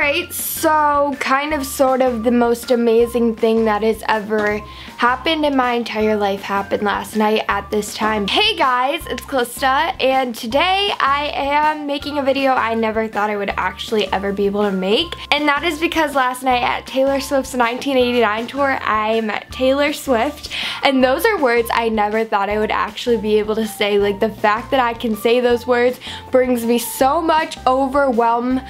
Alright, so kind of sort of the most amazing thing that has ever happened in my entire life happened last night at this time. Hey guys, it's Calista, and today I am making a video I never thought I would actually ever be able to make. And that is because last night at Taylor Swift's 1989 tour, I met Taylor Swift. And those are words I never thought I would actually be able to say. Like, the fact that I can say those words brings me so much overwhelming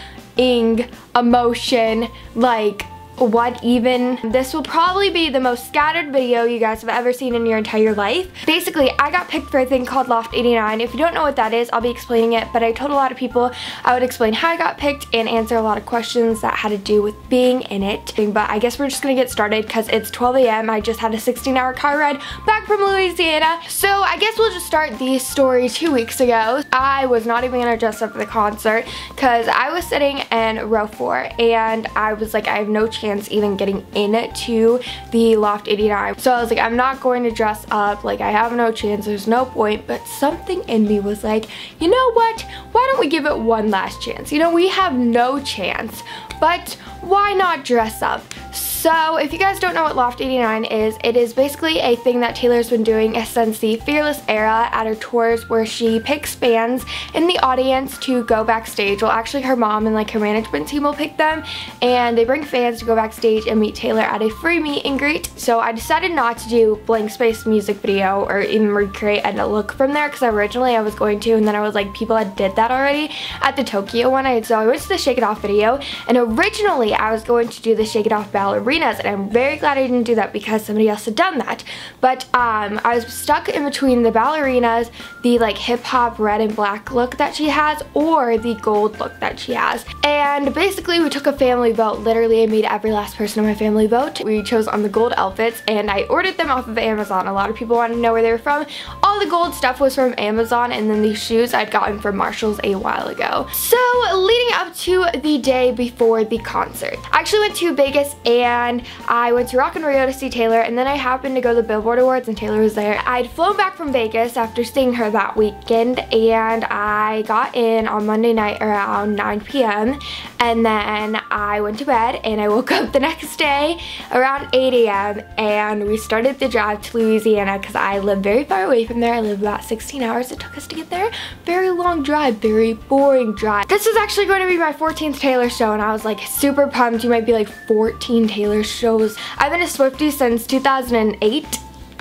emotion. Like, what even? This will probably be the most scattered video you guys have ever seen in your entire life. Basically, I got picked for a thing called Loft 89. If you don't know what that is, I'll be explaining it, but I told a lot of people I would explain how I got picked and answer a lot of questions that had to do with being in it. But I guess we're just gonna get started because it's 12 a.m. I just had a 16-hour car ride back from Louisiana. So I guess we'll just start the story 2 weeks ago. I was not even gonna dress up for the concert because I was sitting in row 4 and I was like, I have no chance even getting into the Loft 89. So I was like, I'm not going to dress up, like I have no chance, there's no point. But something in me was like, you know what, why don't we give it one last chance? You know, we have no chance, but why not dress up? So if you guys don't know what Loft 89 is, it is basically a thing that Taylor's been doing since the Fearless era at her tours, where she picks fans in the audience to go backstage. Well, actually her mom and like her management team will pick them, and they bring fans to go backstage and meet Taylor at a free meet and greet. So I decided not to do blank space music video or even recreate a look from there, because originally I was going to, and then I was like, people had did that already at the Tokyo one. So I went to the Shake It Off video, and originally I was going to do the Shake It Off ballerina, and I'm very glad I didn't do that because somebody else had done that. But I was stuck in between the ballerinas, the like hip hop red and black look that she has, or the gold look that she has. And basically we took a family vote. Literally I made every last person in my family vote. We chose on the gold outfits, and I ordered them off of Amazon. A lot of people wanted to know where they were from. All the gold stuff was from Amazon, and then these shoes I'd gotten from Marshall's a while ago. So leading up to the day before the concert, I actually went to Vegas and I went to Rock in Rio to see Taylor, and then I happened to go to the Billboard Awards and Taylor was there. I'd flown back from Vegas after seeing her that weekend, and I got in on Monday night around 9 p.m. and then I went to bed, and I woke up the next day around 8 a.m. and we started the drive to Louisiana because I live very far away from there. I live about 16 hours it took us to get there. Very long drive, very boring drive. This is actually going to be my 14th Taylor show, and I was like super pumped. You might be like, 14 Taylor shows. I've been a Swiftie since 2008.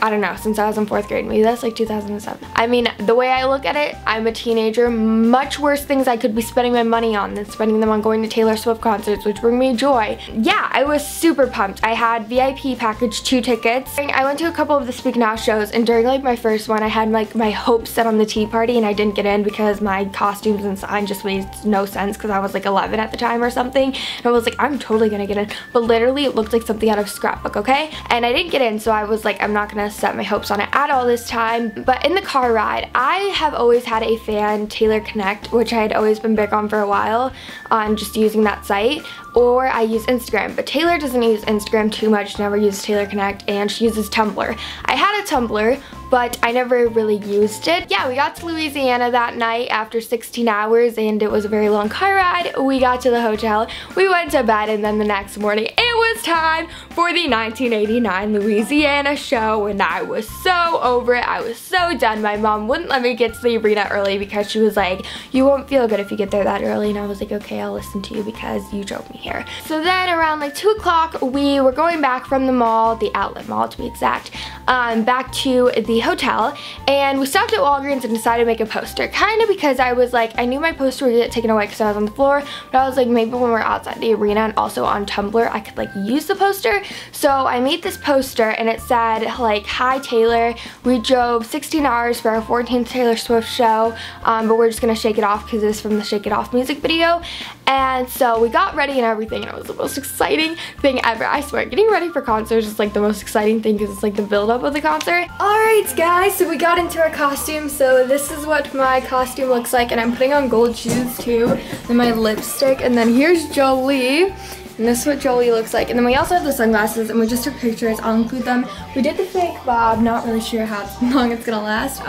I don't know, since I was in 4th grade. Maybe that's like 2007. I mean, the way I look at it, I'm a teenager. Much worse things I could be spending my money on than spending them on going to Taylor Swift concerts, which bring me joy. Yeah, I was super pumped. I had VIP package 2 tickets. I went to a couple of the Speak Now shows, and during like my first one, I had like my hopes set on the Tea Party, and I didn't get in because my costumes and sign just made no sense because I was like 11 at the time or something. And I was like, I'm totally gonna get in. But literally it looked like something out of Scrapbook, okay? And I didn't get in, so I was like, I'm not gonna set my hopes on it at all this time. But in the car ride, I have always had a fan Taylor Connect, which I had always been big on for a while, on just using that site, or I use Instagram. But Taylor doesn't use Instagram too much, never uses Taylor Connect, and she uses Tumblr. I had a Tumblr, but I never really used it. Yeah, we got to Louisiana that night after 16 hours, and it was a very long car ride. We got to the hotel, we went to bed, and then the next morning it was time for the 1989 Louisiana show, and I was so over it. I was so done. My mom wouldn't let me get to the arena early because she was like, you won't feel good if you get there that early, and I was like, okay, I'll listen to you because you drove me here. So then around like 2 o'clock, we were going back from the mall, the outlet mall to be exact, back to the hotel, and we stopped at Walgreens and decided to make a poster, kind of because I was like, I knew my poster would get taken away because I was on the floor, but I was like, maybe when we're outside the arena and also on Tumblr, I could like use the poster. So I made this poster, and it said like, hi Taylor, we drove 16 hours for our 14th Taylor Swift show, but we're just gonna shake it off because it's from the Shake It Off music video. And so we got ready and everything, and it was the most exciting thing ever. I swear, getting ready for concerts is like the most exciting thing because it's like the build-up of the concert. Alright guys, so we got into our costume. So this is what my costume looks like, and I'm putting on gold shoes too, and my lipstick, and then here's Jolie. And this is what Jolie looks like. And then we also have the sunglasses, and we just took pictures. I'll include them. We did the fake bob, not really sure how long it's gonna last.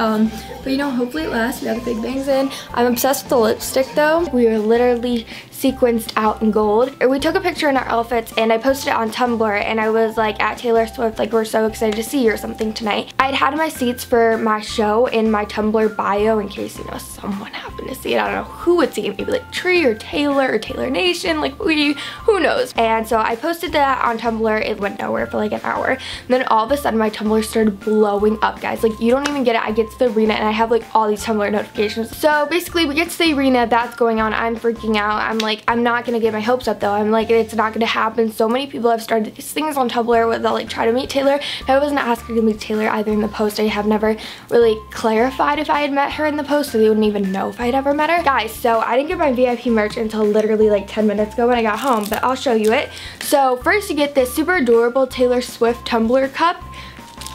But you know, hopefully it lasts. We got the big bangs in. I'm obsessed with the lipstick though. We were literally sequenced out in gold. We took a picture in our outfits and I posted it on Tumblr, and I was like, at Taylor Swift, like, we're so excited to see you or something tonight. I'd had my seats for my show in my Tumblr bio in case, you know, someone happened to see it. I don't know who would see it, maybe like Tree or Taylor Nation, like who knows. And so I posted that on Tumblr. It went nowhere for like an hour. And then all of a sudden my Tumblr started blowing up, guys. Like, you don't even get it. I get to the arena and I have like all these Tumblr notifications. So basically we get to the arena, that's going on. I'm freaking out. I'm like, I'm not gonna get my hopes up though. I'm like, it's not gonna happen. So many people have started these things on Tumblr where they'll like try to meet Taylor. I wasn't asking to meet Taylor either in the post. I have never really clarified if I had met her in the post, so they wouldn't even know if I'd ever met her. Guys, so I didn't get my VIP merch until literally like 10 minutes ago when I got home, but I'll show you it. So first you get this super adorable Taylor Swift tumbler cup.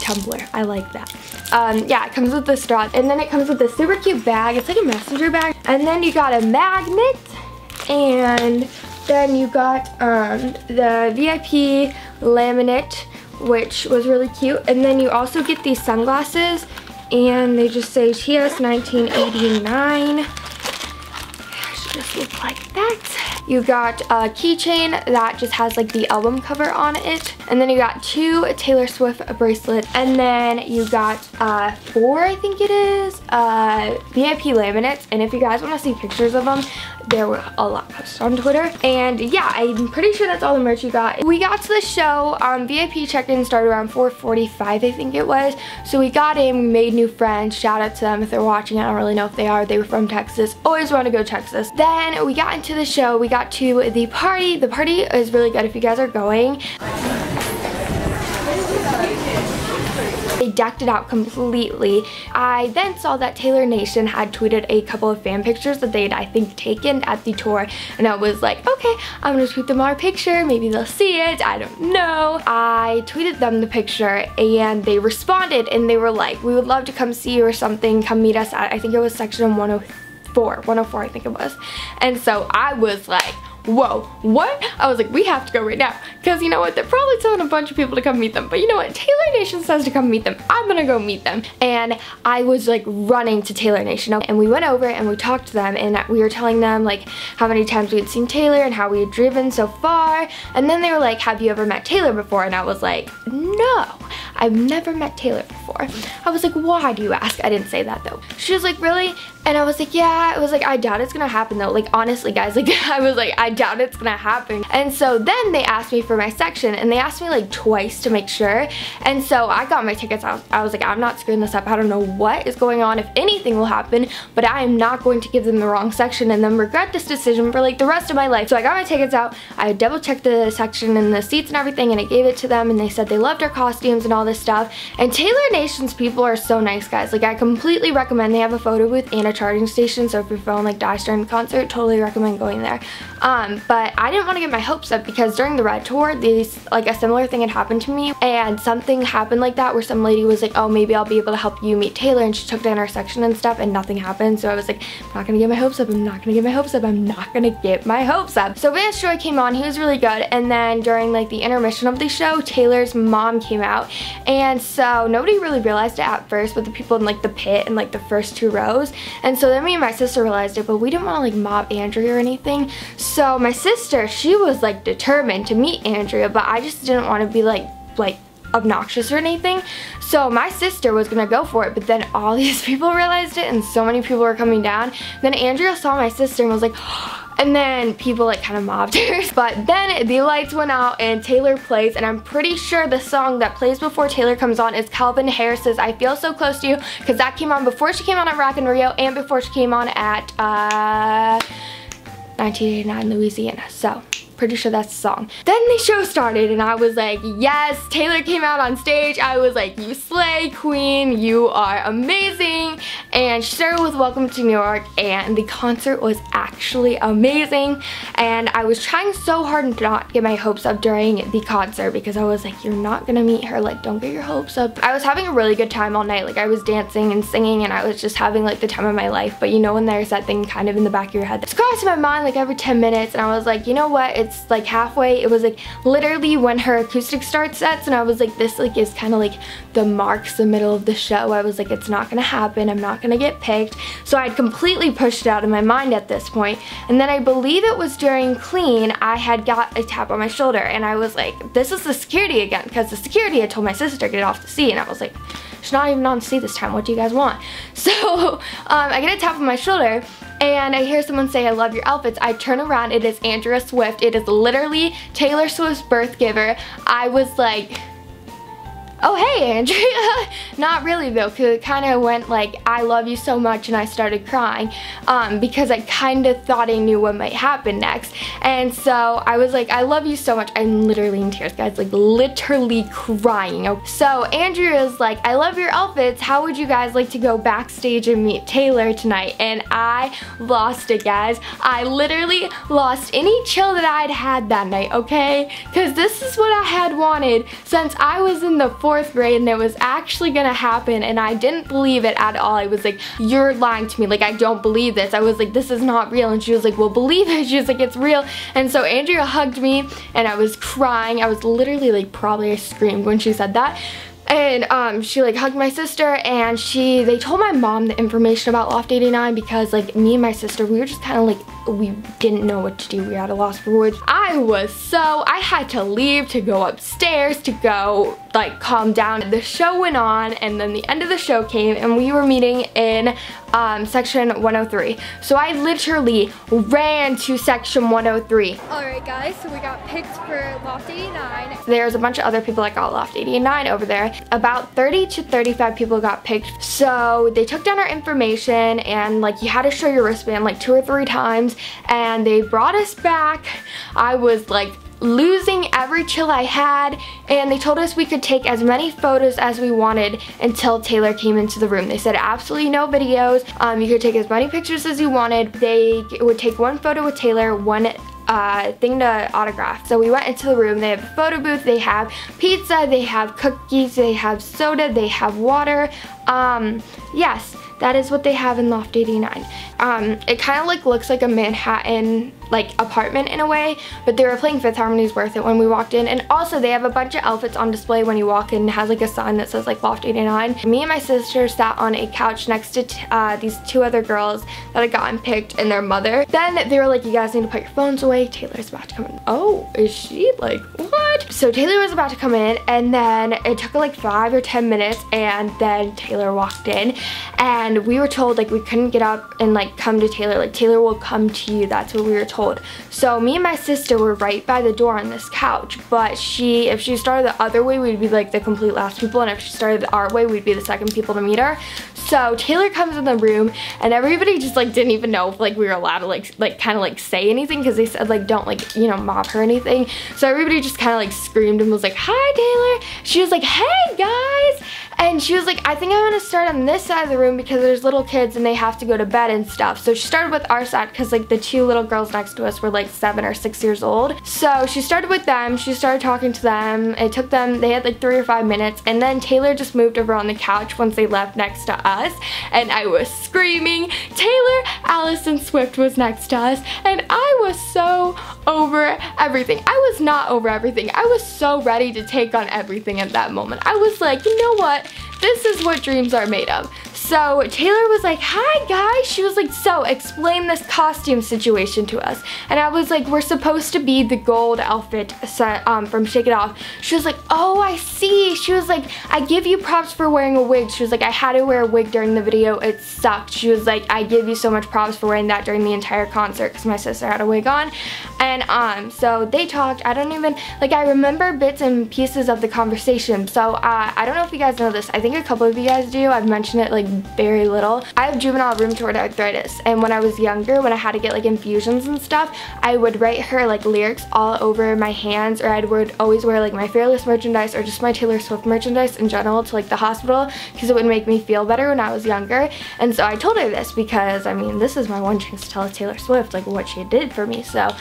Tumbler, I like that. Yeah, it comes with the straw, and then it comes with this super cute bag. It's like a messenger bag, and then you got a magnet, and then you got the VIP laminate, which was really cute, and then you also get these sunglasses, and they just say TS 1989. Should just look like that. You got a keychain that just has like the album cover on it, and then you got 2 Taylor Swift bracelets, and then you got 4, I think it is, VIP laminates. And if you guys want to see pictures of them, there were a lot posted on Twitter. And yeah, I'm pretty sure that's all the merch you got. We got to the show, VIP check-in started around 4:45, I think it was. So we got in, we made new friends. Shout out to them if they're watching. I don't really know if they are. They were from Texas. Always want to go Texas. Then we got into the show. We got to the party. The party is really good if you guys are going. They decked it out completely. I then saw that Taylor Nation had tweeted a couple of fan pictures that they'd, I think, taken at the tour, and I was like, okay, I'm gonna tweet them our picture, maybe they'll see it, I don't know. I tweeted them the picture and they responded and they were like, we would love to come see you or something, come meet us at, I think it was section 104 I think it was. And so I was like, whoa, what? I was like, we have to go right now. Because you know what? They're probably telling a bunch of people to come meet them. But you know what? Taylor Nation says to come meet them. I'm gonna go meet them. And I was like running to Taylor Nation. And we went over and we talked to them. And we were telling them like how many times we had seen Taylor and how we had driven so far. And then they were like, have you ever met Taylor before? And I was like, no, I've never met Taylor before. I was like, why do you ask? I didn't say that though. She was like, really? And I was like, yeah. I was like, I doubt it's gonna happen though. Like, honestly guys, like I was like, I doubt it's gonna happen. And so then they asked me for my section, and they asked me like twice to make sure. And so I got my tickets. I was like, I'm not screwing this up. I don't know what is going on, if anything will happen, but I am not going to give them the wrong section and then regret this decision for like the rest of my life. So I got my tickets out. I double checked the section and the seats and everything, and I gave it to them, and they said they loved our costumes and all this stuff. And Taylor Nation's people are so nice, guys. Like, I completely recommend. They have a photo booth and a charging station, so if your phone like dies during the concert, totally recommend going there. But I didn't want to get my hopes up because during the Red Tour, like a similar thing had happened to me, and something happened like that where some lady was like, oh, maybe I'll be able to help you meet Taylor, and she took down our section and stuff, and nothing happened. So I was like, I'm not gonna get my hopes up. I'm not gonna get my hopes up. I'm not gonna get my hopes up. So Vance Joy came on. He was really good. And then during like the intermission of the show, Taylor's mom came out, and so nobody really realized it at first, but the people in like the pit and like the first 2 rows. And so then me and my sister realized it, but we didn't want to like mob Andrea or anything. So my sister, she was like determined to meet Andrea, but I just didn't want to be like obnoxious or anything. So my sister was gonna go for it, but then all these people realized it, and so many people were coming down. Then Andrea saw my sister and was like, and then people like kind of mobbed her. But then the lights went out and Taylor plays, and I'm pretty sure the song that plays before Taylor comes on is Calvin Harris's I Feel So Close to You, because that came on before she came on at Rock in Rio and before she came on at 1989 Louisiana. So pretty sure that's the song. Then the show started and I was like, yes, Taylor came out on stage. I was like, you slay, queen, you are amazing. And she started with Welcome to New York, and the concert was actually amazing. And I was trying so hard to not get my hopes up during the concert because I was like, you're not gonna meet her, like don't get your hopes up. I was having a really good time all night. Like I was dancing and singing and I was just having like the time of my life. But you know when there's that thing kind of in the back of your head that's crossing my mind like every 10 minutes, and I was like, you know what, it's like halfway. It was like literally when her acoustic starts sets, and I was like, this like is kind of like the marks, the middle of the show. I was like, it's not gonna happen, I'm not gonna get picked. So I'd completely pushed it out of my mind at this point. And then I believe it was during clean, I had got a tap on my shoulder, and I was like, this is the security again, because the security had told my sister to get off the seat, and I was like, she's not even on the seat this time, what do you guys want? So I get a tap on my shoulder, and I hear someone say, I love your outfits. I turn around, it is Andrea Swift. It is literally Taylor Swift's birth giver. I was like, oh hey Andrea. Not really though, because it kind of went like, I love you so much, and I started crying because I kind of thought I knew what might happen next. And so I was like, I love you so much. I'm literally in tears, guys, like literally crying. So Andrea's like, I love your outfits, how would you guys like to go backstage and meet Taylor tonight? And I lost it, guys. I literally lost any chill that I'd had that night, okay? Because this is what I had wanted since I was in the 4th grade, and it was actually gonna happen, and I didn't believe it at all. I was like, you're lying to me, like I don't believe this. I was like, this is not real. And she was like, well, believe it. She was like, it's real. And so Andrea hugged me, and I was crying. I was literally like, probably I screamed when she said that. And she like hugged my sister, and they told my mom the information about Loft 89, because like me and my sister, we were just kind of like, we didn't know what to do. We had a loss for words. I had to leave to go upstairs to go like calm down. The show went on, and then the end of the show came, and we were meeting in section 103. So I literally ran to section 103. Alright guys, so we got picked for Loft 89. There's a bunch of other people that got Loft 89 over there. About 30 to 35 people got picked. So they took down our information, and like you had to show your wristband like 2 or 3 times, and they brought us back. I was like losing every chill I had, and they told us we could take as many photos as we wanted until Taylor came into the room. They said absolutely no videos. You could take as many pictures as you wanted. They would take 1 photo with Taylor, 1 thing to autograph. So we went into the room. They have a photo booth, they have pizza, they have cookies, they have soda, they have water. Yes, that is what they have in Loft 89. It kind of like looks like a Manhattan like apartment in a way, but they were playing Fifth Harmony's Worth It when we walked in. And also they have a bunch of outfits on display when you walk in. It has like a sign that says like Loft 89. Me and my sister sat on a couch next to these 2 other girls that had gotten picked, and their mother. Then they were like, you guys need to put your phones away, Taylor's about to come in. Oh, is she? Like, what? So Taylor was about to come in, and then it took like 5 or 10 minutes, and then Taylor walked in, and we were told like we couldn't get up and like come to Taylor, like Taylor will come to you. That's what we were told. So me and my sister were right by the door on this couch, but if she started the other way, we'd be like the complete last people, and if she started our way, we'd be the second people to meet her. So Taylor comes in the room, and everybody just like didn't even know if like we were allowed to like kind of like say anything, because they said like don't like, you know, mob her or anything. So everybody just kind of like screamed and was like, hi Taylor. She was like, hey guys. And she was like, I think I'm gonna start on this side of the room because there's little kids and they have to go to bed and stuff. So she started with our side because like the 2 little girls next to us were like 7 or 6 years old. So she started with them, she started talking to them. It took them, they had like 3 or 5 minutes, and then Taylor just moved over on the couch once they left next to us, and I was screaming, Taylor Allison Swift was next to us, and I was so over everything. I was not over everything. I was so ready to take on everything at that moment. I was like, you know what? This is what dreams are made of. So Taylor was like, hi guys. She was like, so explain this costume situation to us. And I was like, we're supposed to be the gold outfit from Shake It Off. She was like, oh, I see. She was like, I give you props for wearing a wig. She was like, I had to wear a wig during the video. It sucked. She was like, I give you so much props for wearing that during the entire concert because my sister had a wig on. And so they talked. I don't even, like, I remember bits and pieces of the conversation. So I don't know if you guys know this. I think a couple of you guys do. I've mentioned it like very little. I have juvenile rheumatoid arthritis, and when I was younger, when I had to get like infusions and stuff, I would write her like lyrics all over my hands, or I would always wear like my Fearless merchandise or just my Taylor Swift merchandise in general to like the hospital because it would make me feel better when I was younger. And so I told her this because, I mean, this is my one chance to tell Taylor Swift like what she did for me. So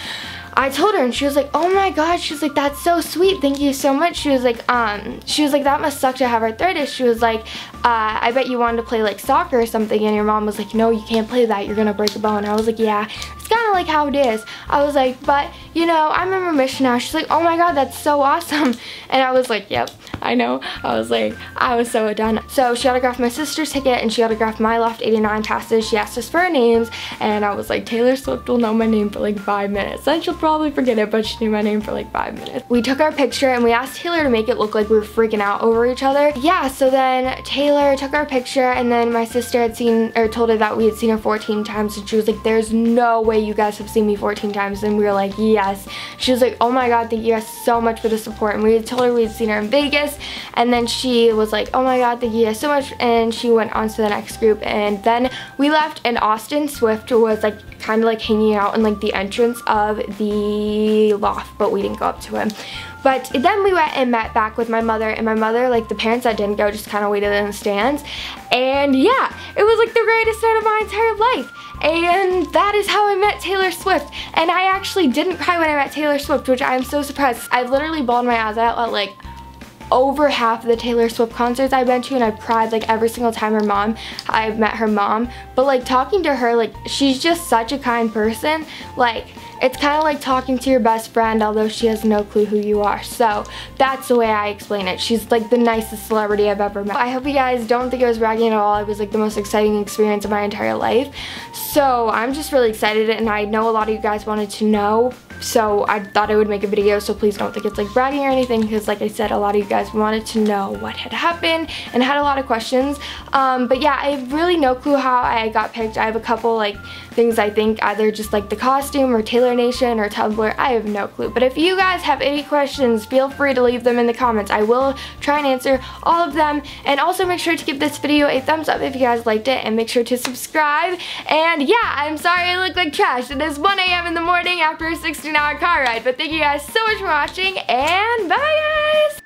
I told her, and she was like, oh my god, she was like, that's so sweet, thank you so much. She was like, that must suck to have arthritis. She was like, I bet you wanted to play like soccer or something, and your mom was like, no, you can't play that, you're gonna break a bone. I was like, yeah, it's kind of like how it is. I was like, but you know, I'm in remission now. She's like, oh my god, that's so awesome. And I was like, yep, I know. I was like, I was so done. So she autographed my sister's ticket and she autographed my Loft 89 passes. She asked us for our names and I was like, Taylor Swift will know my name for like 5 minutes. Then she'll probably forget it, but she knew my name for like 5 minutes. We took our picture and we asked Taylor to make it look like we were freaking out over each other. Yeah, so then Taylor took our picture and then my sister had seen, or told her that we had seen her 14 times and she was like, there's no way you guys have seen me 14 times. And we were like, yes. She was like, oh my god, thank you guys so much for the support. And we had told her we had seen her in Vegas and then she was like, oh my god, thank you guys so much, and she went on to the next group. And then we left and Austin Swift was like kind of like hanging out in like the entrance of the Loft, but we didn't go up to him. But then we went and met back with my mother, and my mother, like the parents that didn't go, just kind of waited in the stands. And yeah, it was like the greatest night of my entire life. And that is how I met Taylor Swift. And I actually didn't cry when I met Taylor Swift, which I am so surprised. I literally bawled my eyes out at like over half of the Taylor Swift concerts I've been to, and I've cried like every single time I've met her mom. But like talking to her, like she's just such a kind person. Like it's kind of like talking to your best friend, although she has no clue who you are. So that's the way I explain it. She's like the nicest celebrity I've ever met. I hope you guys don't think I was bragging at all. It was like the most exciting experience of my entire life. So I'm just really excited, and I know a lot of you guys wanted to know. So I thought I would make a video, so please don't think it's like bragging or anything, because like I said, a lot of you guys wanted to know what had happened and had a lot of questions. But yeah, I have really no clue how I got picked. I have a couple like things I think, either just like the costume or Taylor Nation or Tumblr. I have no clue. But if you guys have any questions, feel free to leave them in the comments. I will try and answer all of them. And also make sure to give this video a thumbs up if you guys liked it, and make sure to subscribe. And yeah, I'm sorry I look like trash. It is 1 a.m. in the morning after a 16-hour car ride. But thank you guys so much for watching, and bye guys!